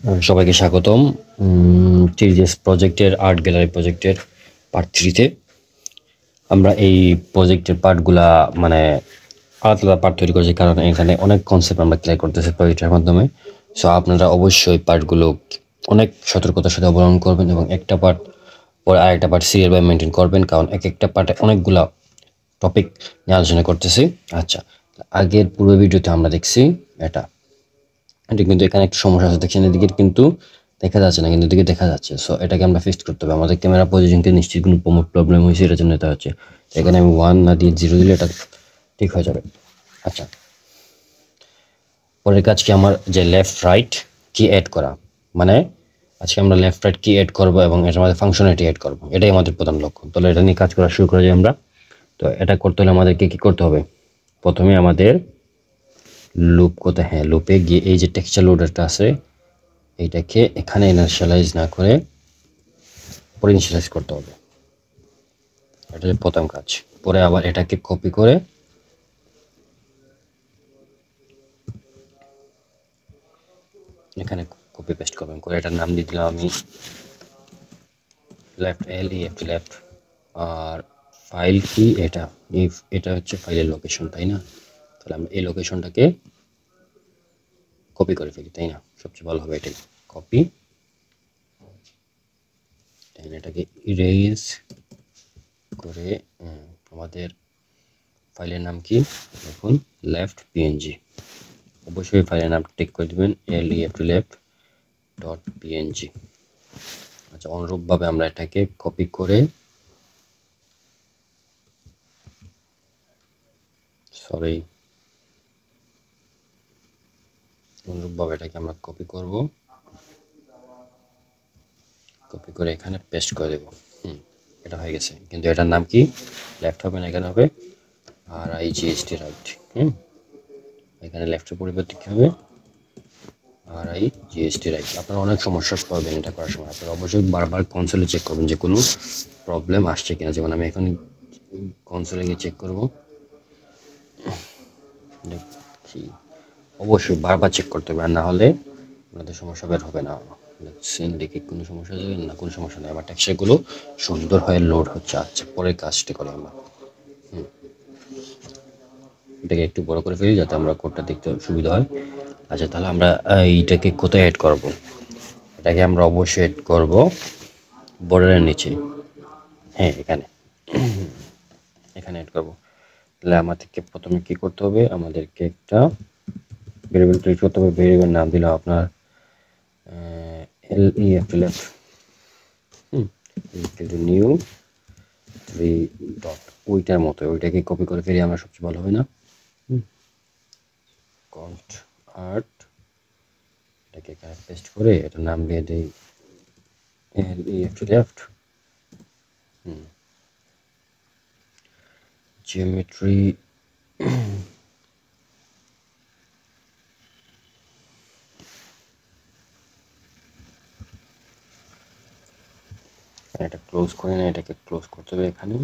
সবাইকে স্বাগতম। টিডিএস প্রজেক্টের আর্ট গ্যালারি প্রজেক্টের পার্ট 3 তে আমরা এই প্রজেক্টের পার্টগুলা মানে আলাদা পার্ট তৈরি করেছি, কারণ এখানে অনেক কনসেপ্ট আমরা ক্লিয়ার করতেছি প্রজেক্টের মাধ্যমে। সো আপনারা অবশ্যই পার্টগুলো অনেক সতর্কতার সাথে অবলম্বন করবেন এবং একটা পার্ট পরে আরেকটা পার্ট সিরিয়াল ভাবে মেনটেন করবেন, কারণ একটা পার্টে অনেকগুলা টপিক নিয়ে আলোচনা করতেছি। আচ্ছা, আগের পুরো ভিডিওতে আমরা দেখছি এটা কিন্তু এখানে একটা সমস্যা আছে, দেখছেন এদিকে কিন্তু দেখা যাচ্ছে না, কিন্তু এদিকে দেখা যাচ্ছে। সো এটাকে আমরা ফিক্স করতে হবে। আমাদের ক্যামেরা পজিশনকে নিশ্চিত কোনো প্রবলেম হয়েছে, এটার জন্য এটা হচ্ছে। এখানে আমি 1 না দিয়ে 0 দিলে এটা ঠিক হয়ে যাবে। আচ্ছা, পরের কাজ কি আমার যে লেফট রাইট কি অ্যাড করা, মানে আজকে আমরা লেফট রাইট কি অ্যাড করব এবং এটার মধ্যে ফাংশনালিটি অ্যাড করব, এটাই আমাদের প্রধান লক্ষ্য। তাহলে এটা নিয়ে কাজ করা শুরু করা যায় আমরা। তো এটা করতে হলে আমাদেরকে কি করতে হবে? প্রথমে আমাদের লুপ করতে, হ্যাঁ লুপে গিয়ে এই যে টেক্সচার লোডারটা আছে এইটাকে এখানে ইনিশিয়ালাইজ না করে পরে ইনিশিয়ালাইজ করতে হবে। এটা হচ্ছে প্রথম কাজ। পরে আবার এটাকে কপি করে এখানে কপি পেস্ট করবেন, করে এটার নাম দিয়ে দিলাম আমি লেফট, LEFT লেফট। আর ফাইল কি এটা, এটা হচ্ছে ফাইলের লোকেশন, তাই না? তাহলে আমরা এই লোকেশনটাকে কপি করে ফেলি, তাই না? সবচেয়ে ভালো হবে এটাই, কপি। এটাকে ইরেজ করে আমাদের ফাইলের নাম কি দেখুন, লেফট PNG। অবশ্যই ফাইলের নাম টেক করে দিবেন LEFT লেফট ডট PNG। আচ্ছা, অনুরূপভাবে আমরা এটাকে কপি করে অনুরূপভাবে এটাকে আমরা কপি করব, কপি করে এখানে পেস্ট করে দেব। এটা হয়ে গেছে, কিন্তু এটার নাম কি লেফট হবে না, এখানে হবে RIGST রাইট। এখানে লেফটের পরিবর্তে কি হবে RIGST রাইট। আপনারা অনেক সমস্যা পাবেন এটা করার সময়। আপনারা অবশ্যই বারবার কনসোলে চেক করবেন যে কোনো প্রবলেম আসছে কিনা। যেমন আমি এখন কনসোলে গিয়ে চেক করব, দেখি অবশ্যই বারবার চেক করতে হবে, আর না হলে আপনাদের সমস্যা বের হবে না। দেখছেন, দেখি কোনো সমস্যা যাবে না, কোনো সমস্যা নেই। আমার টেক্সচারগুলো সুন্দর হয়ে লোড হচ্ছে। আচ্ছা, পরের কাজটি করি আমরা। এটাকে একটু বড় করে ফেলি যাতে আমরা কোডটা দেখতে সুবিধা হয়। আচ্ছা, তাহলে আমরা এইটাকে কোথায় অ্যাড করব? এটাকে আমরা অবশ্যই অ্যাড করব বর্ডারের নিচে। হ্যাঁ, এখানে অ্যাড করব। তাহলে আমাদেরকে প্রথমে কি করতে হবে? আমাদেরকে একটা ভেরিয়েবল তৈরি করতে হবে। ভেরিয়েবল নাম দিলাম আপনার LEFT লেফট নিউ 3 ডট, ওইটার মতো ওইটাকে কপি করে ফেলি আমরা, সবচেয়ে ভালো হয় না? কন্ট আর্ট, এটাকে এখানে পেস্ট করে এটা নাম দিয়ে দিই LEFT লেফট জিওমেট্রি। এটা ক্লোজ করে না, এটাকে ক্লোজ করতে হবে এখানে।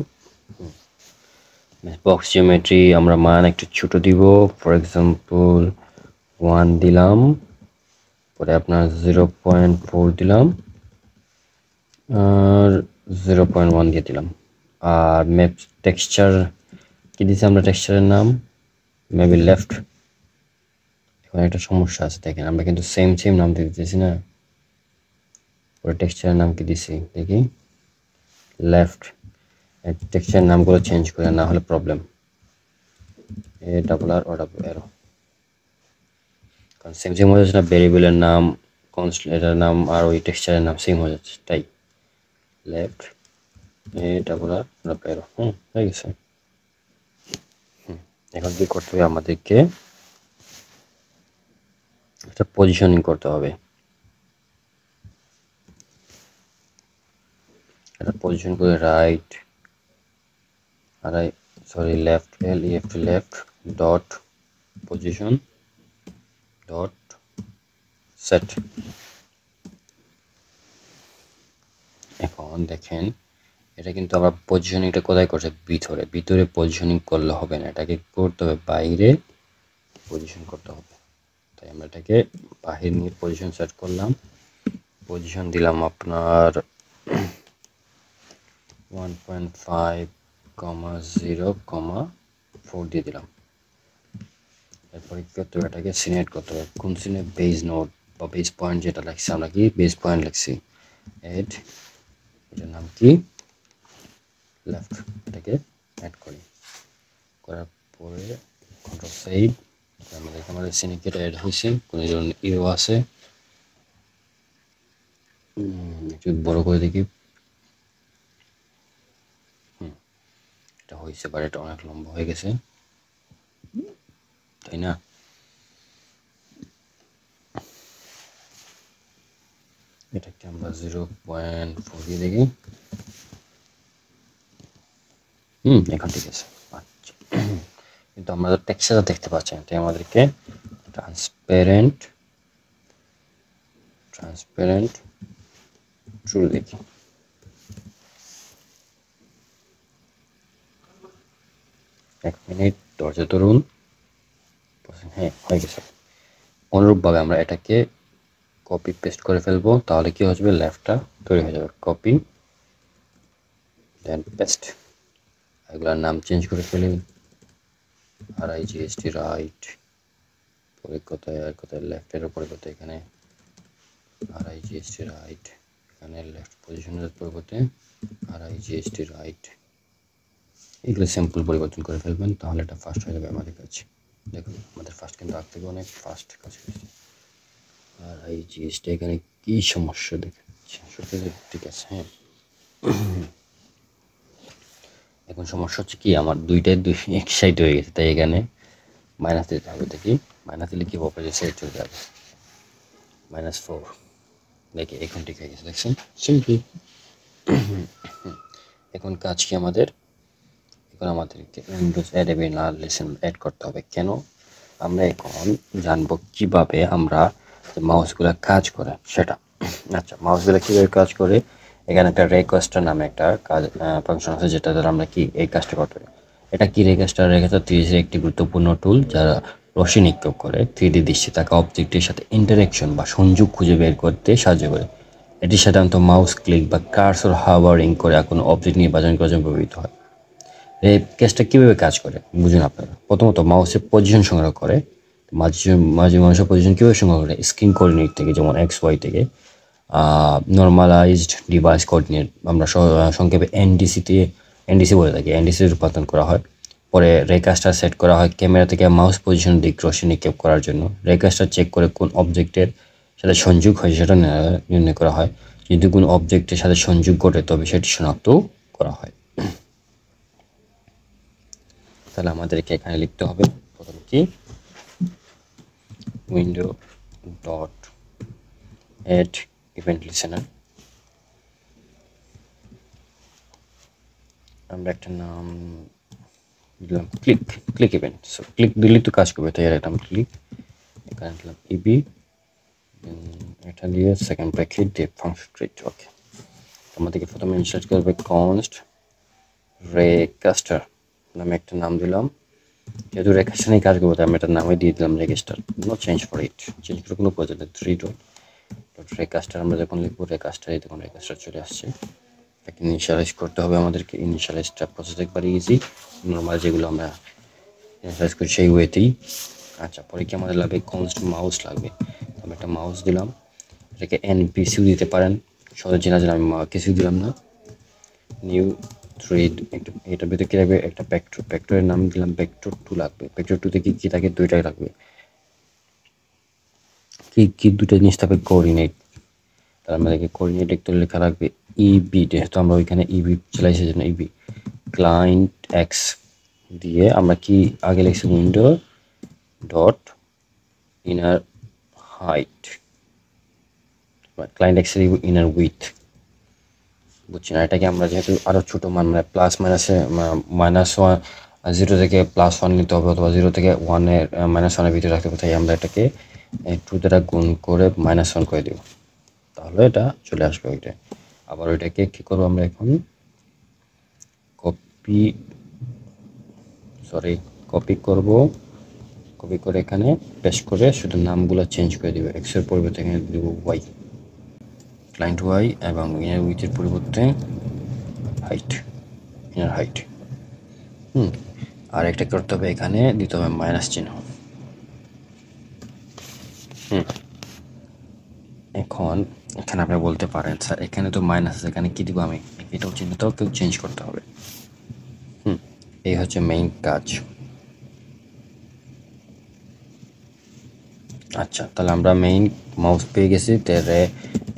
বক্স জিওমেট্রি আমরা মান একটু ছোট দিব, ফর এক্সাম্পল 1 দিলাম, পরে আপনার 0.4 দিলাম আর 0.1 দিয়ে দিলাম। আর ম্যাপ টেক্সচার কি দিয়েছি আমরা? টেক্সচারের নাম মেবি লেফট। এখন একটা সমস্যা আছে, দেখেন আমরা কিন্তু সেম নাম দিয়ে দিতেছি না। পরে টেক্সচারের নাম কি দিছি দেখি, লেফট। টেক্সচারের নামগুলো চেঞ্জ করে, না হলে প্রবলেম। ARR কারণ সেম হয়ে যাচ্ছে না, ভেরিয়েবলের নাম, কনস্ট্যান্টের নাম আর ওই টেক্সচারের নাম সেম হয়ে যাচ্ছে, তাই লেফট ARR হয়ে গেছে। এখন কি করতে হবে? আমাদেরকে একটা পজিশনিং করতে হবে। এটা পজিশন করে right left LEFT left dot position dot set. এখন দেখেন, এটা কিন্তু আবার পজিশনিংটা কোথায় করছে? ভিতরে পজিশনিং করলে হবে না, এটাকে করতে হবে বাইরে পজিশন করতে হবে। তাই আমরা এটাকে বাহির নিয়ে পজিশন সেট করলাম, পজিশন দিলাম আপনার 1.5,0,4 দিয়ে দিলাম। এরপরে কি করতে হবে, এটাকে সিলেক্ট করতে হবে কোন সিনে বেস নোড বা বেস পয়েন্ট যেটা লাগছে, আমরা কি বেস পয়েন্ট লিখছি এড, এটার নাম কি লেফট, এটাকে অ্যাড করি, করার পরে কন্ট্রোল সেভ, আমাদের সিনিকেট অ্যাড হয়েছে, কোনো ধরনের ইরো আছে, একটু বড় করে দেখি, এটা হয়েছে বাট এটা অনেক লম্বা হয়ে গেছে, তাই না? এটাকে আমরা 0.4 দিয়ে দেখি, এখন ঠিক আছে। আচ্ছা, কিন্তু আমরা তো টেক্সচারটা দেখতে পাচ্ছি না, তাই আমাদেরকে ট্রান্সপারেন্ট ট্রু দেখি, এক মিনিট ধৈর্য ধরুন। হ্যাঁ, হয়ে গেছে। অনুরূপভাবে আমরা এটাকে কপি পেস্ট করে ফেলবো, তাহলে কি হবে, লেফটটা তৈরি হয়ে যাবে। কপি দেন পেস্ট, এগুলোর নাম চেঞ্জ করে ফেলি, RIGST রাইট, পরে কোথায় আর কোথায় লেফটের উপরে কোথায়, এখানে RIGST রাইট, এখানে লেফট পজিশনের পরিবর্তে RIGST রাইট, এগুলো সিম্পল পরিবর্তন করে ফেলবেন, তাহলে এটা ফাস্ট হয়ে যাবে আমাদের কাছে। দেখুন আমাদের ফাস্ট কিন্তু আগ থেকে অনেক ফাস্ট কাজ হয়েছে। আর এই জিনিসটা এখানে কি সমস্যা দেখাচ্ছে, সত্যি ঠিক আছে। হ্যাঁ, এখন সমস্যা হচ্ছে কি, আমার দুইটাই এক সাইড হয়ে গেছে, তাই এখানে মাইনাস দিতে হবে। দেখি মাইনাস দিলে কি অপোজিট সাইড চলে যাবে, -4, দেখি এখন ঠিক হয়ে গেছে, দেখছেন সিম্পল। এখন কাজ কি আমাদের, এখন আমাদেরকে উইন্ডোজ অ্যাডেবিনার লেসন অ্যাড করতে হবে। কেন, আমরা এখন জানবো কিভাবে আমরা মাউসগুলো কাজ করে সেটা। আচ্ছা, মাউসগুলো কীভাবে কাজ করে, এখানে একটা রেকোয়েস্টার নামে একটা কাজ ফাংশন আছে, যেটা দ্বারা আমরা কি এই কাজটা করতে পারি। এটা কি রেকোয়েস্টার, রেকোয়েস্টার 3D একটি গুরুত্বপূর্ণ টুল যারা রশ্মি নিক্ষেপ করে 3D দৃশ্যে থাকা অবজেক্টের সাথে ইন্টারেকশন বা সংযোগ খুঁজে বের করতে সাহায্য করে। এটি সাধারণত মাউস ক্লিক বা কার্সর হাভারিং করে কোনো অবজেক্ট নির্বাচন করার জন্য ব্যবহৃত হয়। এই কেসটা কীভাবে কাজ করে বুঝুন আপনারা। প্রথমত মাউসের পজিশন সংগ্রহ করে, মাঝে মানুষের পজিশন কীভাবে সংগ্রহ করে, স্ক্রিন কোঅর্ডিনেট থেকে, যেমন XY থেকে, নর্মালাইজড ডিভাইস কোঅর্ডিনেট, আমরা সংক্ষেপে এনডিসি বলে থাকি, এনডিসি রূপান্তর করা হয়। পরে রেকাস্টার সেট করা হয় ক্যামেরা থেকে মাউস পজিশন দিক রশ্মি নিক্ষেপ করার জন্য। রেকাস্টার চেক করে কোন অবজেক্টের সাথে সংযোগ হয় সেটা নির্ণয় করা হয়। যদি কোনো অবজেক্টের সাথে সংযোগ ঘটে তবে সেটি শনাক্ত করা হয়। তাহলে আমাদেরকে এখানে লিখতে হবে প্রথম কি, window dot add event listener, আমরা একটা নাম দিলাম ক্লিক ইভেন্ট। সো ক্লিক দিলে তো কাজ করবে, তাই একটা ক্লিক, এখানে দিলাম ইবি, এটা দিয়ে সেকেন্ড ব্র্যাকেট দিয়ে ফাংশন ক্রিয়েট। ওকে, আমাদেরকে প্রথমে ইনস্টল করবে কনস্ট রেকাস্টার নামে একটা নাম দিলাম, যেহেতু রেকাস্টার নিয়ে কাজ করবো তাই আমি এটার নামে দিয়ে দিলাম রেকাস্টার, no change for it, change করে কোনো প্রয়োজন নেই। 3 ডট রেকাস্টার আমরা যখন লিখবো রেকাস্টারে তখন রেকাস্টার চলে আসছে। এটাকে ইনিশিয়ালাইজ করতে হবে আমাদেরকে, ইনিশিয়ালাইজটা প্রসেস একবার ইজি, নর্মাল যেগুলো আমরা ইনিশিয়ালাইজ করি সেই ওয়েতেই। আচ্ছা, পরে কি আমাদের লাগবে, কনস্ট মাউস লাগবে, আমি একটা মাউস দিলাম, এটাকে NPCও দিতে পারেন, সহজে চেনা যায়, আমি কিছু দিলাম না। নিউ থ্রেড, এটার ভিতরে কী লাগবে, একটা ভেক্টরের নাম দিলাম ভেক্টর 2 লাগবে। ভেক্টর 2 তে কি থাকে, দুইটাই লাগবে, কি দুটো জিনিস থাকবে, কোঅর্ডিনেট, তার আমাদেরকে কোঅর্ডিনেট একটু লেখা লাগবে ইবি, যেহেতু আমরা ওইখানে ইবি চালাইছি জন্য ইবি ক্লায়েন্ট এক্স দিয়ে আমরা কি আগে লিখছি, window dot inner height, client এক্সের ইনার উইথ, বুঝছেন। এটাকে আমরা যেহেতু আরও ছোটো মান, মানে প্লাস মাইনাসে -1, 0 থেকে +1 নিতে হবে, অথবা 0 থেকে 1-এর -1-এর ভিতরে রাখতে হবে, তাই আমরা এটাকে 2 দ্বারা গুণ করে -1 করে দেব, তাহলে এটা চলে আসবে ওইটা। আবার ওইটাকে কী করবো আমরা এখন, কপি করব, কপি করে এখানে পেস্ট করে শুধু নামগুলো চেঞ্জ করে দিব। এক্স এর পরিবর্তে এখানে দিব ওয়াই, ক্লায়েন্ট ওয়াই, এবং ইনার উইথের পরিবর্তে হাইট, ইনার হাইট। আর একটা করতে হবে, এখানে দিতে হবে মাইনাস চিহ্ন। এখন এখানে আপনি বলতে পারেন স্যার এখানে তো মাইনাস আছে, এখানে কি দিব আমি? এটাও চিহ্নটাও কেউ চেঞ্জ করতে হবে। এই হচ্ছে মেইন কাজ। আচ্ছা, তাহলে আমরা মেইন মাউস পেয়ে গেছি।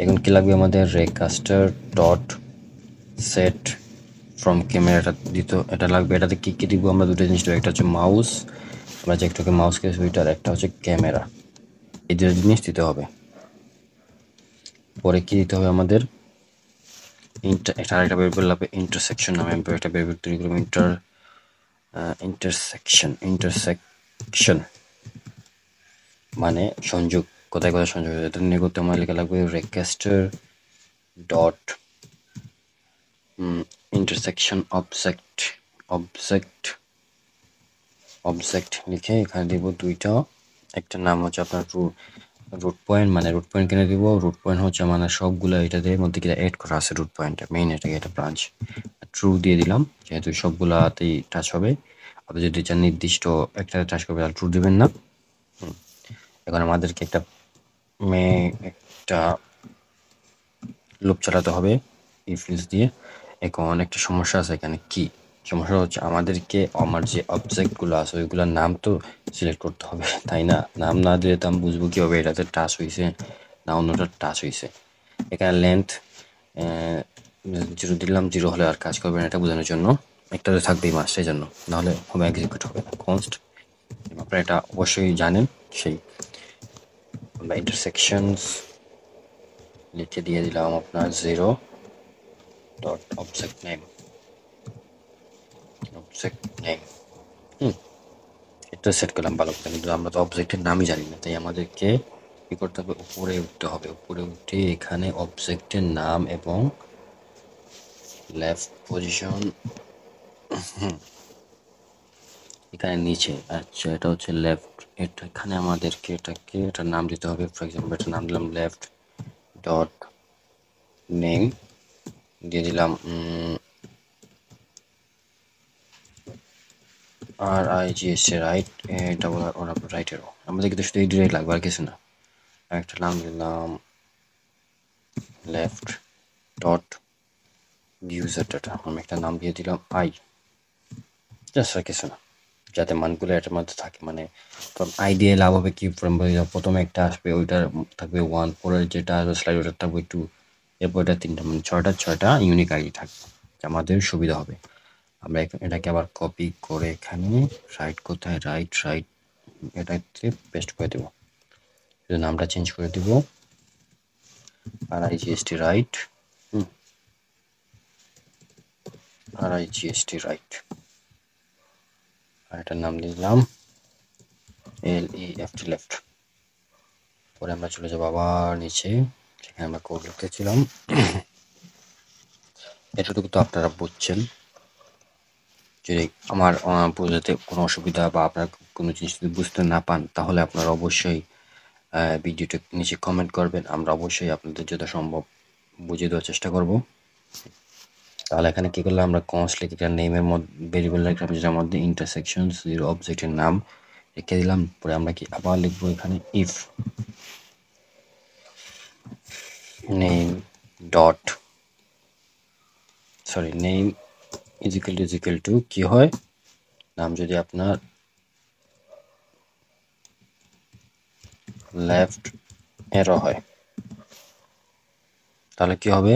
এখন কি লাগবে আমাদের? রেকাস্টার ডট সেট ফ্রম ক্যামেরাটা এটা লাগবে। এটাতে কি কি দিব আমরা? দুটো জিনিস দেবো, একটা হচ্ছে মাউস, আমরা যে একটাকে মাউস কেস ওইটার, একটা হচ্ছে ক্যামেরা। এই দুটো জিনিস দিতে হবে। পরে কি দিতে হবে আমাদের? একটা আরেকটা ভেরিয়েবল লাগবে, ইন্টারসেকশন নামে আমি একটা ভেরিয়েবল তৈরি করবো। ইন্টারসেকশন মানে সংযোগ, কোথায় কোথায় সংযোগ। এটা নিয়ে করতে আমার লেখা লাগবে রেকাস্টার ডট ইন্টারসেকশন অবজেক্ট লিখে এখানে দিব দুইটা। একটা নাম হচ্ছে আপনার রুট পয়েন্ট, মানে রুট পয়েন্ট কিনে দিব। রুট পয়েন্ট হচ্ছে মানে সবগুলো এটাতে মধ্যে কি অ্যাড করা আছে রুট পয়েন্টটা, মেইন এটাকে একটা ব্রাঞ্চ। ট্রু দিয়ে দিলাম যেহেতু সবগুলাতেই টাচ হবে। আপনি যদি চান নির্দিষ্ট একটা টাচ করবে তাহলে ট্রু দেবেন না। এখন আমাদেরকে একটা লুপ চালাতে হবে ইফ এলস দিয়ে। এখন একটা সমস্যা আছে এখানে। কি সমস্যা হচ্ছে? আমাদেরকে আমার যে অবজেক্টগুলো আছে ওইগুলোর নাম তো সিলেক্ট করতে হবে, তাই না? নাম না দিলে তো আমি বুঝবো কীভাবে এটাতে টাচ হয়েছে না অন্যটা টাচ হয়েছে। এখানে লেন্থ 0 দিলাম, 0 হলে আর কাজ করবে না, এটা বোঝানোর জন্য। একটা তো থাকবেই মাস, সেই জন্য, নাহলে হবে এক্সিকিউট হবে না। কনস্ট আপনারা এটা অবশ্যই জানেন। সেই আমরা ইন্টারসেকশনস লিখে দিয়ে দিলাম আপনার 0 ডট অবজেক্ট নেম। এটা সেট করলাম ভালো করে, কিন্তু আমরা তো অবজেক্টের নামই জানি না, তাই আমাদেরকে কি করতে হবে? উপরে উঠতে হবে। উপরে উঠে এখানে অবজেক্টের নাম এবং লেফট পজিশন এখানে নিচে। আচ্ছা, এটা হচ্ছে লেফট। এখানে আমাদেরকে এটার নাম দিতে হবে। ফর এক্সাম্পল এটার নাম দিলাম লেফট ডট নেম, দিয়ে দিলাম RIGS রাইট। এটা ওরা রাইটেরও আমাদের কিন্তু শুধু এই দুটাই লাগবে, আর কিছু না। একটা নাম দিলাম লেফট ডট ইউজার ডাটা, আমি একটা নাম দিয়ে দিলাম জাস্ট, আর কিছু না, যাতে মানগুলো এটার মধ্যে থাকে। মানে আই দিয়ে লাভ হবে কি? প্রথমে একটা আসবে, ওইটার থাকবে 1, পরের যেটা আসবে স্লাইড ওটার থাকবে 2, এরপর এটা 3টা, মানে 6টা ইউনিক আইডি থাকবে, আমাদের সুবিধা হবে। আমরা এটাকে আবার কপি করে এখানে কোথায় রাইট এটাতে পেস্ট করে দেবো। শুধু নামটা চেঞ্জ করে দিব, RIGST রাইট, RIGST রাইট। আর এটার নাম দিলাম LEFT লেফট। পরে আমরা চলে যাবো আবার নিচে, সেখানে আমরা কোড লিখতেছিলাম। এতটুকু তো আপনারা বুঝছেন। যদি আমার বোঝাতে কোনো অসুবিধা বা আপনার কোনো জিনিস যদি বুঝতে না পান, তাহলে আপনারা অবশ্যই ভিডিওটা নিচে কমেন্ট করবেন। আমরা অবশ্যই আপনাদের যথাসম্ভব বুঝিয়ে দেওয়ার চেষ্টা করব। তাহলে এখানে কি করলাম? আমরা কনস্ট লিখে নেমের মধ্যে ভেরিয়েবল লিখলাম, যেটার মধ্যে ইন্টারসেকশন 0 অবজেক্টের নাম রেখে দিলাম। পরে আমরা কি আবার লিখবো এখানে if name dot name is equal to কি হয়? নাম যদি আপনার লেফট এরো হয় তাহলে কি হবে?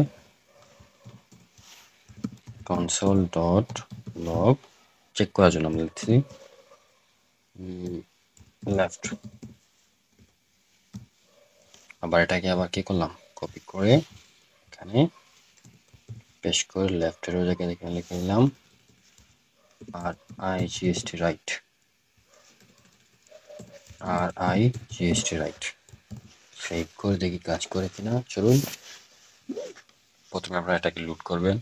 কনসোল ডট লগ চেক করার জন্য আমরা লিখছি লেফট। আবার এটাকে আবার কি করলাম? কপি করে এখানে পেস্ট করে লেফটের জায়গায় এখানে লিখে নিলাম RIGST right, RIGST right. Save করে দেখি কাজ করে কিনা। চলুন, প্রথমে আপনারা এটাকে লুট করবেন।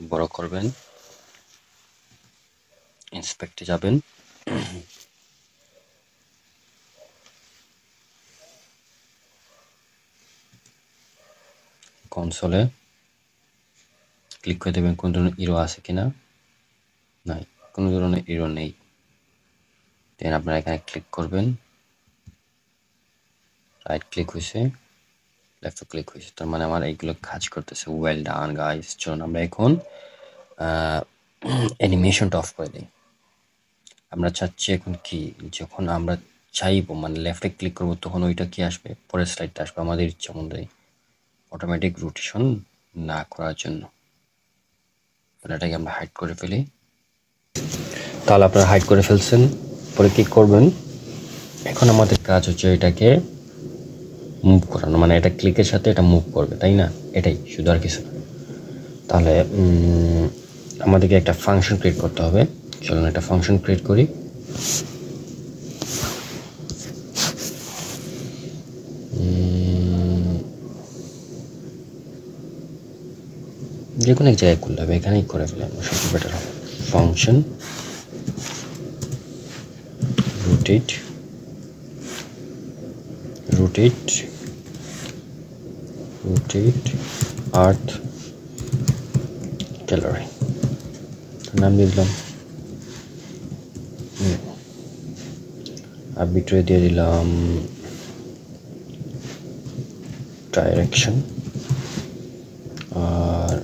বড় করবেন, ইন্সপেক্টে যাবেন, কনসোলে ক্লিক করে দেবেন কোন ধরনের ইরো আছে কিনা, নাই কোনো ধরনের ইরো নেই। দেন আপনারা এখানে ক্লিক করবেন, রাইট ক্লিক হয়েছে, লেফট ক্লিক হয়েছে, তার মানে আমার এইগুলো কাজ করতেছে। Well done guys. চলুন আমরা এখন অ্যানিমেশনটা অফ করে দিই। আমরা চাচ্ছি এখন কি, যখন আমরা চাইবো মানে লেফটে ক্লিক করবো তখন ওইটা কি আসবে, পরের স্লাইডটা আসবে আমাদের ইচ্ছা অনুযায়ী, অটোমেটিক রোটেশন না করার জন্য। তাহলে এটাকে আমরা হাইড করে ফেলি। তাহলে আপনারা হাইড করে ফেলছেন, পরে কি করবেন, এখন আমাদের কাজ হচ্ছে এটাকে মুভ করানো, মানে এটা ক্লিকের সাথে এটা মুভ করবে, তাই না? এটাই, শুধু আর কিছু না। তাহলে আমাদেরকে একটা ফাংশন ক্রিয়েট করতে হবে। চলুন একটা ফাংশন ক্রিয়েট করি। যে কোনো এক জায়গায় করলে হবে, এখানেই করে ফেলে আমরা, সবচেয়ে বেটার হবে। ফাংশন rotate আর্থ গ্যালারি, নাম দিয়ে দিলাম, আরবিট্রারি দিয়ে দিলাম ডাইরেকশন, আর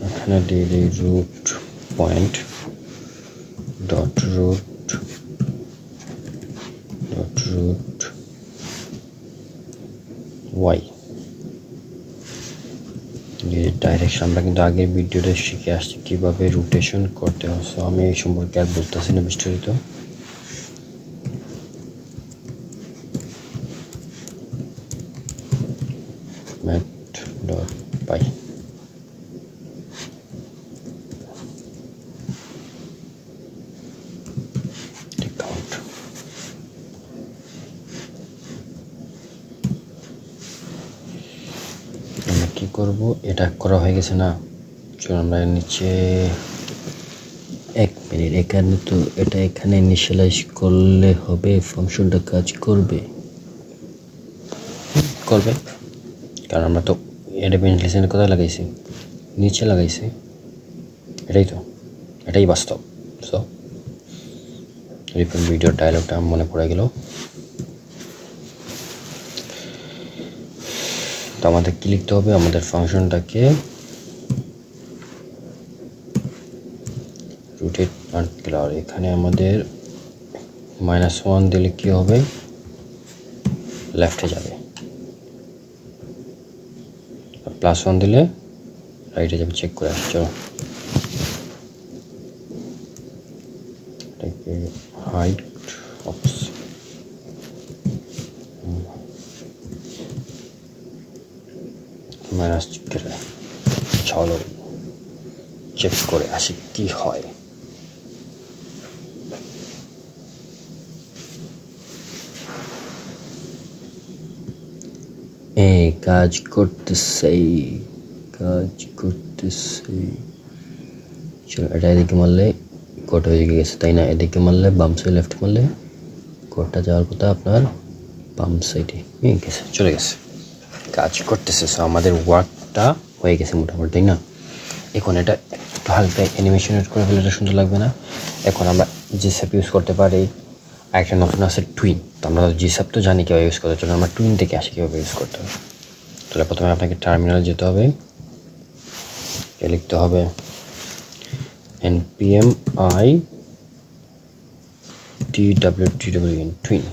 এখানে দিয়ে দিই root point dot root Y. Direction আমরা কিন্তু আগের ভিডিওতে শিখে আসছি কিভাবে রোটেশন করতে হয়, সো আমি এই সম্পর্কে আর বলতেছি না বিস্তারিত। mat.py আমরা কি করব, এটা করা হয়ে গেছে না? চলুন আমরা নিচে 1 মিনিট, এখানে তো এটা এখানে ইনিশিয়ালাইজ করলে হবে, ফাংশনটা কাজ করবে, কারণ আমরা তো এটা ভেন্টিলেশনের কোথায় লাগাইছি, নিচে লাগাইছি, এটাই তো, এটাই বাস্তব। সো রিপেন্ট ভিডিওর ডায়লগটা মনে পড়ে গেল। তো আমাদের কি লিখতে হবে, আমাদের ফাংশনটাকে রোটেট আর্থ গ্যালারি, এখানে আমাদের -1 দিলে কি হবে, লেফটে যাবে, আর +1 দিলে রাইটে যাবে। চেক করে আসছি, চলো এটাকে হাইট অপস মাইনাস করে, চলো চেক করে আসি কি হয়। কাজ করতেছে। চলো এটা এদিকে মারলে কোড হয়ে গেছে, তাই না? এদিকে মারলে বাম সাইড, লেফট মারলে কোডটা যাওয়ার কথা আপনার বাম সাইডে গেছে, চলে গেছে, কাজ করতেছে। সো আমাদের ওয়ার্কটা হয়ে গেছে মোটামুটি, তাই না? এখন এটা একটু হালকা অ্যানিমেশন এড করে ফেলে, এটা সুন্দর লাগবে না? এখন আমরা জিসাপ ইউজ করতে পারি, একটা নতুন আছে টুইন। তো আমরা জিসাপ তো জানি কীভাবে ইউজ করতে, চলো আমরা টুইন থেকে আসি কীভাবে ইউজ করতে হবে। তাহলে প্রথমে আপনাকে টার্মিনালে যেতে হবে, লিখতে হবে npm i twin টুইন।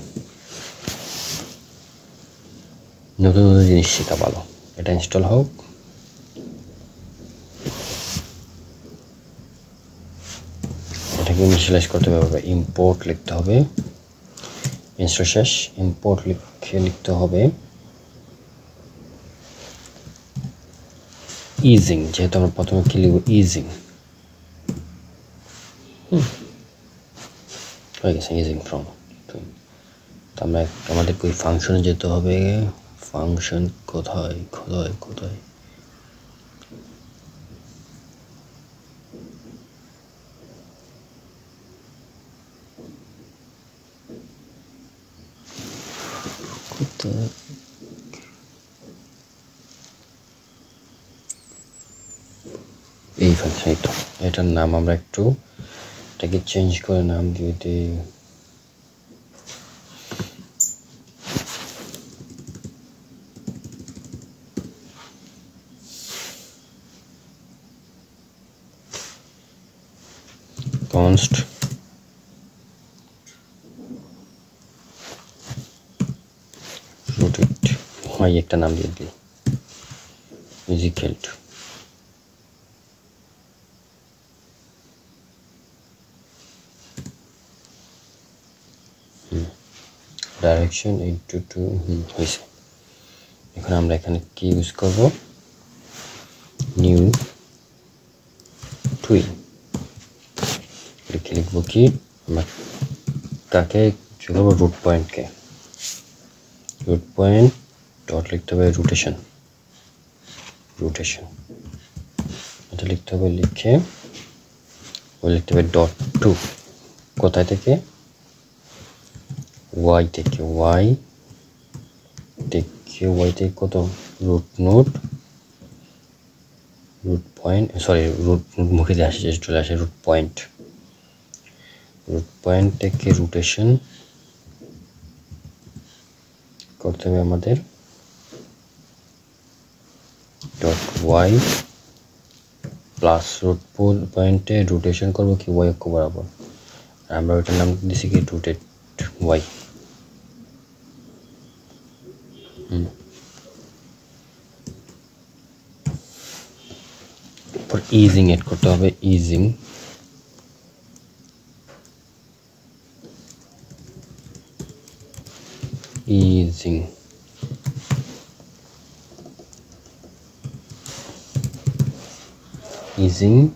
নতুন নতুন জিনিস শেখা ভালো, এটা ইনস্টল হোক। এটাকে ইনিশিয়ালাইজ করতে হবে, ইম্পোর্ট লিখতে হবে, ইনস্টল শেষ, ইম্পোর্ট লিখতে হবে ইজিং, যেহেতু আমরা প্রথমে কি লিখব, ইজিং হয়ে গেছে, ইজিং ফ্রম। তো আমরা আমাদের ওই ফাংশনে যেতে হবে, ফাংশন কোথায়, এই ফাংশন তো এটার নাম আমরা একটু এটাকে চেঞ্জ করে নাম দিয়ে দিই const rotate হয় একটা নাম দিয়ে দিই is equal to direction 822 হয়েছে এখন আমরা এখানে কি ইউজ করব নিউ টুইন লিখব কি আমরা কাকে চলব রুট পয়েন্টকে রুট পয়েন্ট ডট লিখতে হবে রোটেশন এটা লিখতে হবে লিখে লিখতে হবে ডট টু কোথায় থেকে y থেকে y থেকে কত root note point sorry root মুখে দিয়ে আসে চলে আসে রুট পয়েন্ট থেকে রোটেশন করতে হবে আমাদের ডট y প্লাস রুট পয়েন্টে রোটেশন করব কি y অক্ষ বরাবর আমরা ওটার নাম দিছি কি rotate y for easing add করতে হবে easing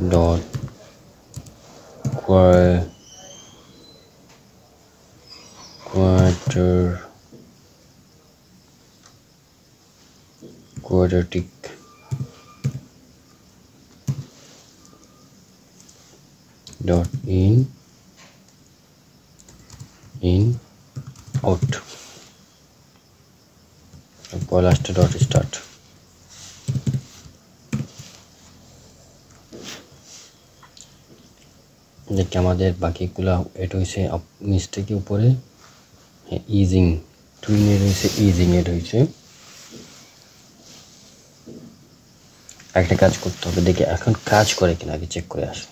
dot quadratic dot in out last dot start দেখি আমাদের বাকিগুলা এটা হইছে নিচ থেকে উপরে ইজিং টুইনের হইছে ইজিং এর হইছে একটা কাজ করতে হবে দেখি এখন কাজ করে কিনা আগে চেক করে আসি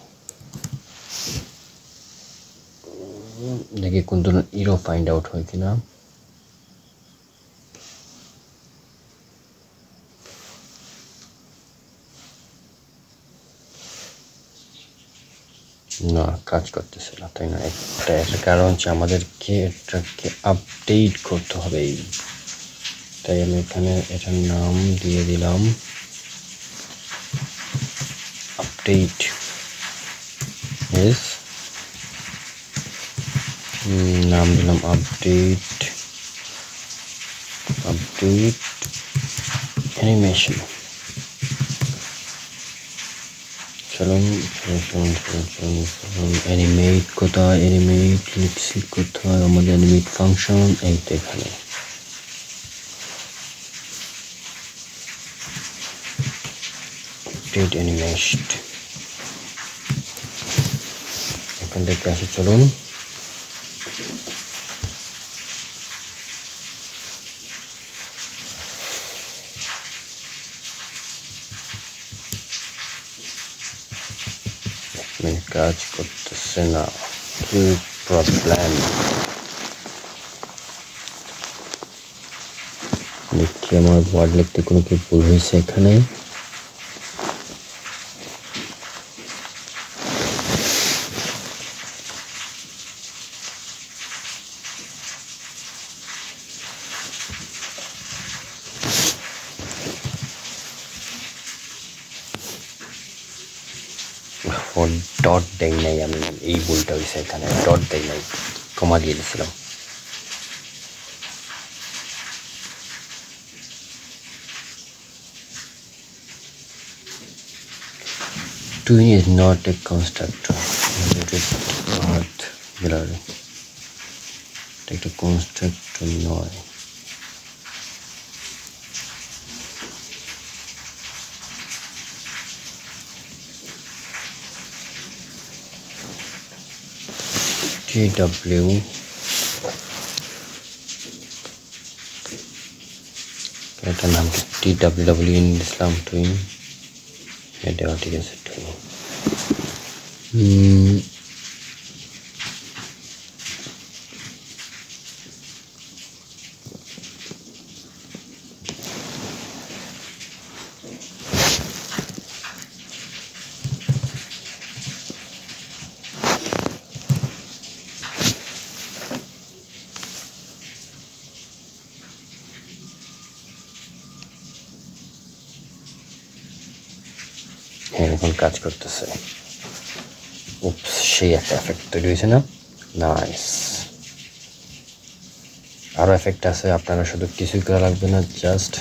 দেখি কোন ধরনের ইরো ফাইন্ড আউট হয় কিনা না কাজ করতেছে না তাই না একটা কারণ হচ্ছে আমাদেরকে এটাকে আপডেট করতে হবে তাই আমি এখানে এটার নাম দিয়ে দিলাম আপডেট নাম দিলাম আপডেট অ্যানিমেশন চলুন অ্যানিমেট কোথায় অ্যানিমেট লিখছি কোথায় আমাদের অ্যানিমেট ফাংশন এই তো এখানে আপডেট অ্যানিমেশন এখান থেকে আসি চলুন কাজ করতেছে না কি প্রবলেম দেখি আমার ওয়ার্ড লিখতে কোনো কি ভুল হয়েছে এখানে ডট দেই নাই আমি এই ভুলটা হয়েছে এখানে ডট দেই নাই কমা দিয়ে দিয়েছিলাম Twin is not a constructor. It is not blurry. একটা কনস্ট্রাক্টর নয়, TW এটার নাম কি TWW ইসলাম টুইন, এটা ঠিক আছে টুইন। এখন কাজ করতেছে। উপস, সেই একটা এফেক্ট তৈরি হয়েছে না? নাইস। আরও এফেক্ট আছে, আপনারা শুধু কিছুই করা লাগবে না, জাস্ট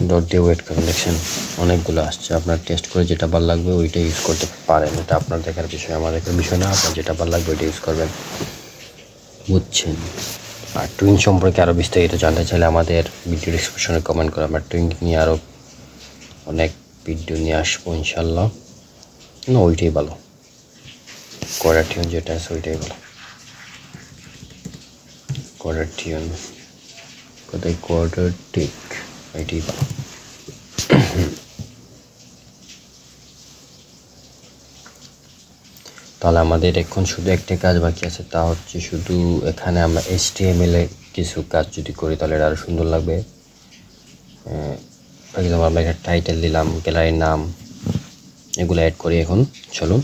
ডট দিয়ে ওয়েট করুন। দেখছেন অনেকগুলো আসছে, আপনার টেস্ট করে যেটা ভালো লাগবে ওইটা ইউজ করতে পারেন। এটা আপনার দেখার বিষয়, আমার দেখার বিষয় না। আপনার যেটা ভালো লাগবে ওইটা ইউজ করবেন, বুঝছেন? আর টুইন সম্পর্কে আরও বিস্তারিত জানতে চাইলে আমাদের ভিডিও ডিসক্রিপশনে কমেন্ট করে। আমরা টুইন নিয়ে আরও অনেক ভিডিও নিয়ে আসবো ইনশাল্লাহ। না, ওইটাই ভালো, কোয়াডার টিউন যেটা আছে ওইটাই ভালো। কোয়াডার টিউন কোথায়? কোয়াডার টিক, ওইটাই ভালো। তাহলে আমাদের এখন শুধু একটা কাজ বাকি আছে, তা হচ্ছে শুধু এখানে আমরা HTML এ কিছু কাজ যদি করি তাহলে এটা আরও সুন্দর লাগবে। ফর এক্সাম্পল আমরা একটা টাইটেল দিলাম, গ্যালারির নাম, এগুলো অ্যাড করি এখন। চলুন।